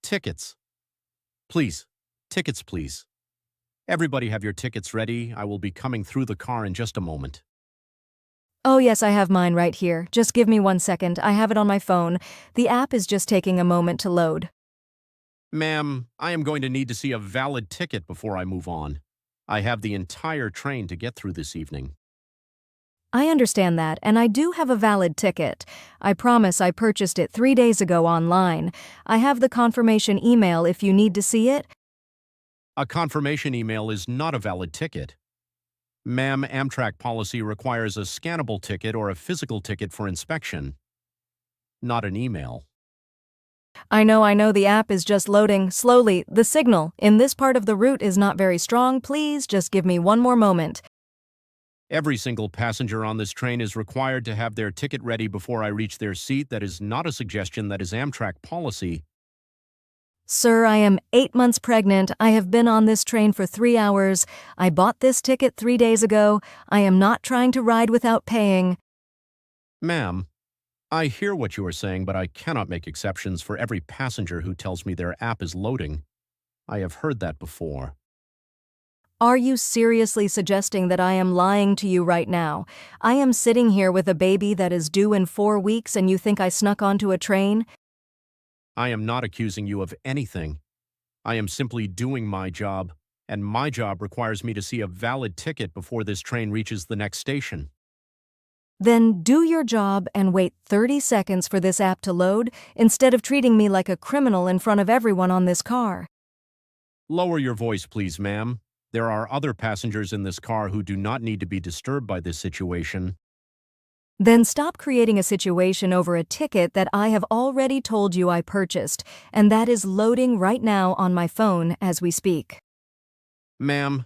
Tickets. Please. Tickets, please. Everybody have your tickets ready. I will be coming through the car in just a moment. Oh yes, I have mine right here. Just give me 1 second. I have it on my phone. The app is just taking a moment to load. Ma'am, I am going to need to see a valid ticket before I move on. I have the entire train to get through this evening. I understand that, and I do have a valid ticket. I promise I purchased it 3 days ago online. I have the confirmation email if you need to see it. A confirmation email is not a valid ticket. Ma'am, Amtrak policy requires a scannable ticket or a physical ticket for inspection, not an email. I know, the app is just loading slowly. The signal in this part of the route is not very strong. Please just give me one more moment. Every single passenger on this train is required to have their ticket ready before I reach their seat. That is not a suggestion, that is Amtrak policy. Sir, I am 8 months pregnant. I have been on this train for 3 hours. I bought this ticket 3 days ago. I am not trying to ride without paying. Ma'am, I hear what you are saying, but I cannot make exceptions for every passenger who tells me their app is loading. I have heard that before. Are you seriously suggesting that I am lying to you right now? I am sitting here with a baby that is due in 4 weeks and you think I snuck onto a train? I am not accusing you of anything. I am simply doing my job, and my job requires me to see a valid ticket before this train reaches the next station. Then do your job and wait 30 seconds for this app to load instead of treating me like a criminal in front of everyone on this car. Lower your voice, please, ma'am. There are other passengers in this car who do not need to be disturbed by this situation. Then stop creating a situation over a ticket that I have already told you I purchased, and that is loading right now on my phone as we speak. Ma'am,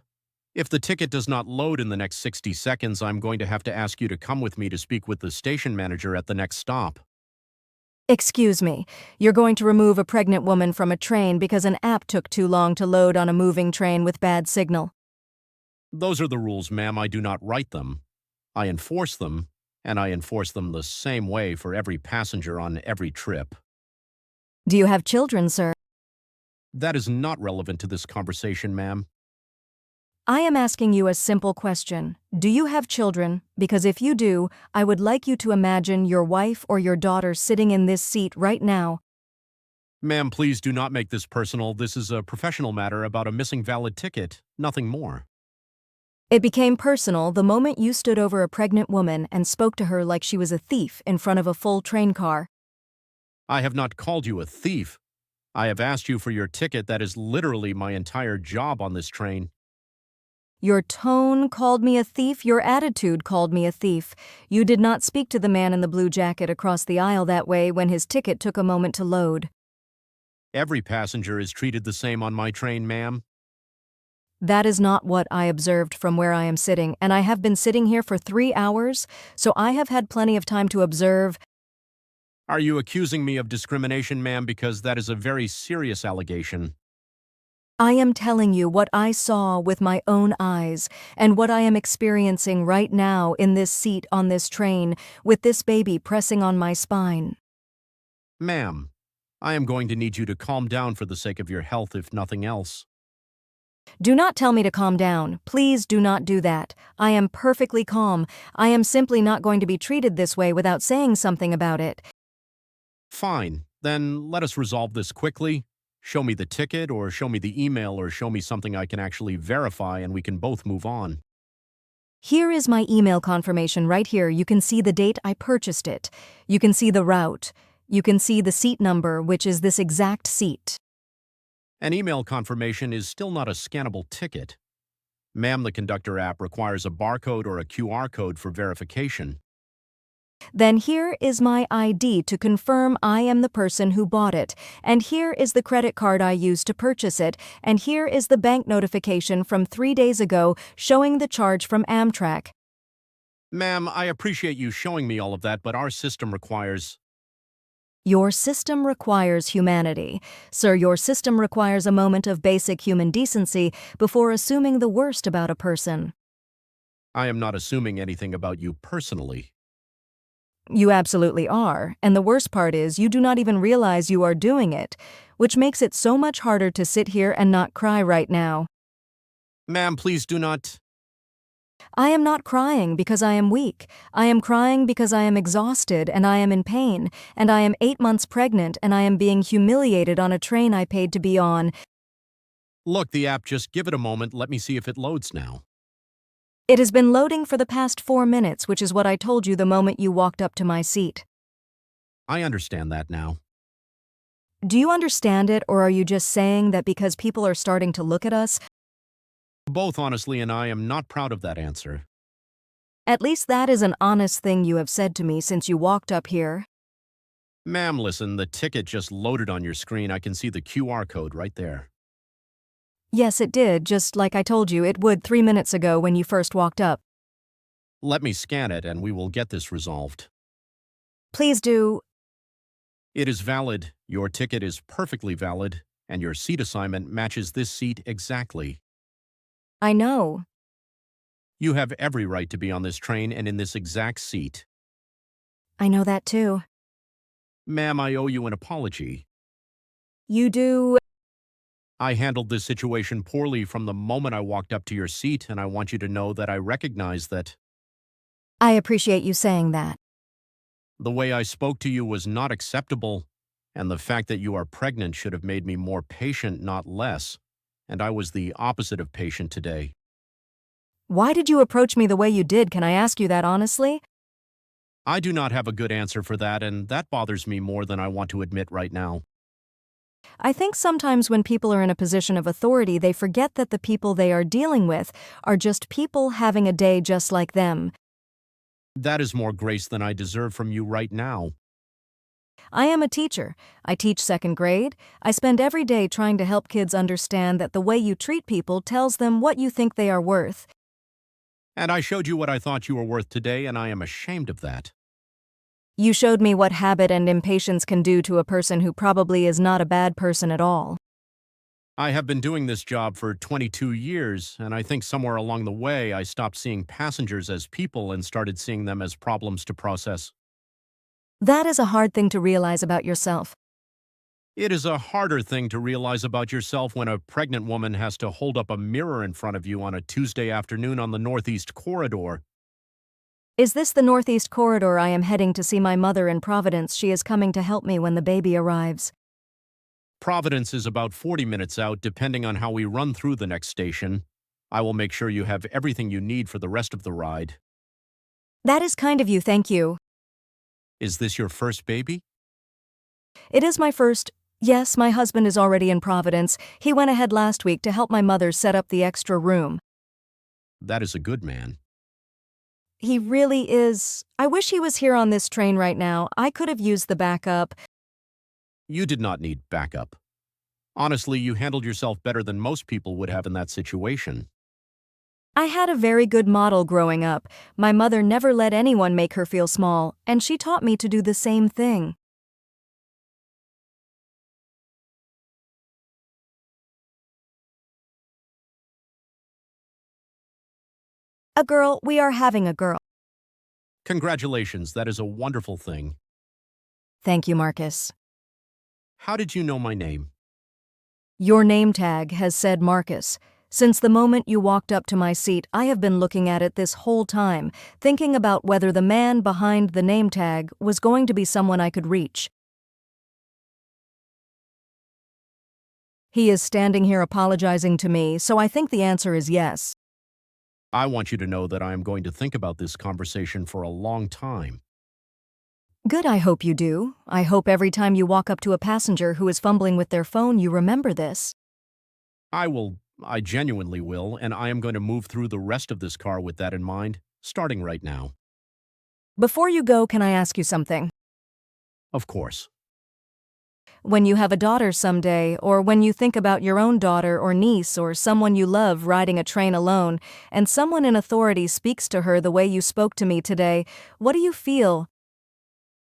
if the ticket does not load in the next 60 seconds, I'm going to have to ask you to come with me to speak with the station manager at the next stop. Excuse me, you're going to remove a pregnant woman from a train because an app took too long to load on a moving train with bad signal. Those are the rules, ma'am. I do not write them. I enforce them, and I enforce them the same way for every passenger on every trip. Do you have children, sir? That is not relevant to this conversation, ma'am. I am asking you a simple question. Do you have children? Because if you do, I would like you to imagine your wife or your daughter sitting in this seat right now. Ma'am, please do not make this personal. This is a professional matter about a missing valid ticket, nothing more. It became personal the moment you stood over a pregnant woman and spoke to her like she was a thief in front of a full train car. I have not called you a thief. I have asked you for your ticket. That is literally my entire job on this train. Your tone called me a thief. Your attitude called me a thief. You did not speak to the man in the blue jacket across the aisle that way when his ticket took a moment to load. Every passenger is treated the same on my train, ma'am. That is not what I observed from where I am sitting, and I have been sitting here for 3 hours, so I have had plenty of time to observe. Are you accusing me of discrimination, ma'am? Because that is a very serious allegation. I am telling you what I saw with my own eyes and what I am experiencing right now in this seat on this train with this baby pressing on my spine. Ma'am, I am going to need you to calm down for the sake of your health, if nothing else. Do not tell me to calm down. Please do not do that. I am perfectly calm. I am simply not going to be treated this way without saying something about it. Fine, then let us resolve this quickly. Show me the ticket, or show me the email, or show me something I can actually verify, and we can both move on. Here is my email confirmation right here. You can see the date I purchased it. You can see the route. You can see the seat number, which is this exact seat. An email confirmation is still not a scannable ticket. Ma'am, the conductor app requires a barcode or a QR code for verification. Then here is my ID to confirm I am the person who bought it, and here is the credit card I used to purchase it, and here is the bank notification from 3 days ago showing the charge from Amtrak. Ma'am, I appreciate you showing me all of that, but our system requires... Your system requires humanity. Sir, your system requires a moment of basic human decency before assuming the worst about a person. I am not assuming anything about you personally. You absolutely are, and the worst part is you do not even realize you are doing it, which makes it so much harder to sit here and not cry right now. Ma'am, please do not. I am not crying because I am weak. I am crying because I am exhausted and I am in pain, and I am 8 months pregnant and I am being humiliated on a train I paid to be on. Look, the app, just give it a moment. Let me see if it loads now. It has been loading for the past 4 minutes, which is what I told you the moment you walked up to my seat. I understand that now. Do you understand it, or are you just saying that because people are starting to look at us? Both, honestly, and I am not proud of that answer. At least that is an honest thing you have said to me since you walked up here. Ma'am, listen, the ticket just loaded on your screen. I can see the QR code right there. Yes, it did, just like I told you it would 3 minutes ago when you first walked up. Let me scan it and we will get this resolved. Please do. It is valid. Your ticket is perfectly valid, and your seat assignment matches this seat exactly. I know. You have every right to be on this train and in this exact seat. I know that too. Ma'am, I owe you an apology. You do. I handled this situation poorly from the moment I walked up to your seat, and I want you to know that I recognize that I appreciate you saying that. the way I spoke to you was not acceptable, and the fact that you are pregnant should have made me more patient, not less, and I was the opposite of patient today. Why did you approach me the way you did? Can I ask you that honestly? I do not have a good answer for that, and that bothers me more than I want to admit right now. I think sometimes when people are in a position of authority, they forget that the people they are dealing with are just people having a day just like them. That is more grace than I deserve from you right now. I am a teacher. I teach second grade. I spend every day trying to help kids understand that the way you treat people tells them what you think they are worth. And I showed you what I thought you were worth today, and I am ashamed of that. You showed me what habit and impatience can do to a person who probably is not a bad person at all. I have been doing this job for 22 years, and I think somewhere along the way I stopped seeing passengers as people and started seeing them as problems to process. That is a hard thing to realize about yourself. It is a harder thing to realize about yourself when a pregnant woman has to hold up a mirror in front of you on a Tuesday afternoon on the Northeast Corridor. Is this the Northeast Corridor? I am heading to see my mother in Providence. She is coming to help me when the baby arrives. Providence is about 40 minutes out, depending on how we run through the next station. I will make sure you have everything you need for the rest of the ride. That is kind of you, thank you. Is this your first baby? It is my first. Yes, my husband is already in Providence. He went ahead last week to help my mother set up the extra room. That is a good man. He really is. I wish he was here on this train right now. I could have used the backup. You did not need backup. Honestly, you handled yourself better than most people would have in that situation. I had a very good model growing up. My mother never let anyone make her feel small, and she taught me to do the same thing. A girl, we are having a girl. Congratulations, that is a wonderful thing. Thank you, Marcus. How did you know my name? Your name tag has said Marcus. Since the moment you walked up to my seat, I have been looking at it this whole time, thinking about whether the man behind the name tag was going to be someone I could reach. He is standing here apologizing to me, so I think the answer is yes. I want you to know that I am going to think about this conversation for a long time. Good, I hope you do. I hope every time you walk up to a passenger who is fumbling with their phone, you remember this. I genuinely will, and I am going to move through the rest of this car with that in mind, starting right now. Before you go, can I ask you something? Of course. When you have a daughter someday, or when you think about your own daughter or niece or someone you love riding a train alone, and someone in authority speaks to her the way you spoke to me today, what do you feel?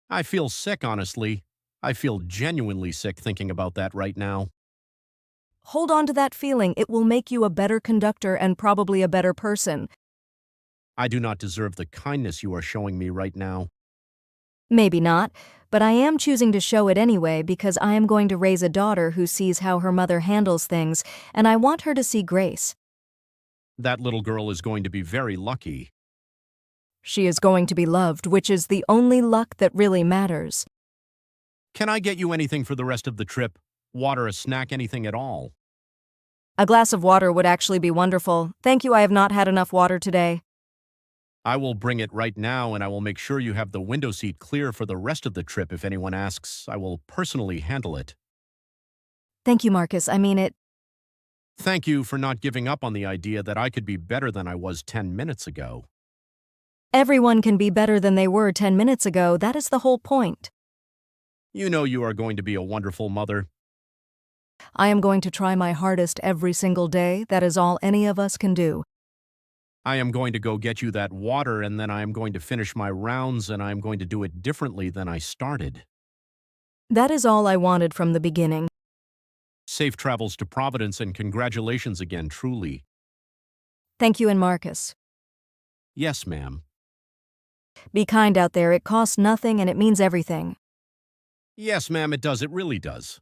I feel sick, honestly. I feel genuinely sick thinking about that right now. Hold on to that feeling. It will make you a better conductor and probably a better person. I do not deserve the kindness you are showing me right now. Maybe not, but I am choosing to show it anyway because I am going to raise a daughter who sees how her mother handles things, and I want her to see grace. That little girl is going to be very lucky. She is going to be loved, which is the only luck that really matters. Can I get you anything for the rest of the trip? Water, a snack, anything at all? A glass of water would actually be wonderful. Thank you, I have not had enough water today. I will bring it right now, and I will make sure you have the window seat clear for the rest of the trip. If anyone asks, I will personally handle it. Thank you, Marcus. I mean it. Thank you for not giving up on the idea that I could be better than I was 10 minutes ago. Everyone can be better than they were 10 minutes ago. That is the whole point. You know you are going to be a wonderful mother. I am going to try my hardest every single day. That is all any of us can do. I am going to go get you that water, and then I am going to finish my rounds, and I am going to do it differently than I started. That is all I wanted from the beginning. Safe travels to Providence, and congratulations again, truly. Thank you and Marcus. Yes, ma'am. Be kind out there. It costs nothing and it means everything. Yes, ma'am, it does. It really does.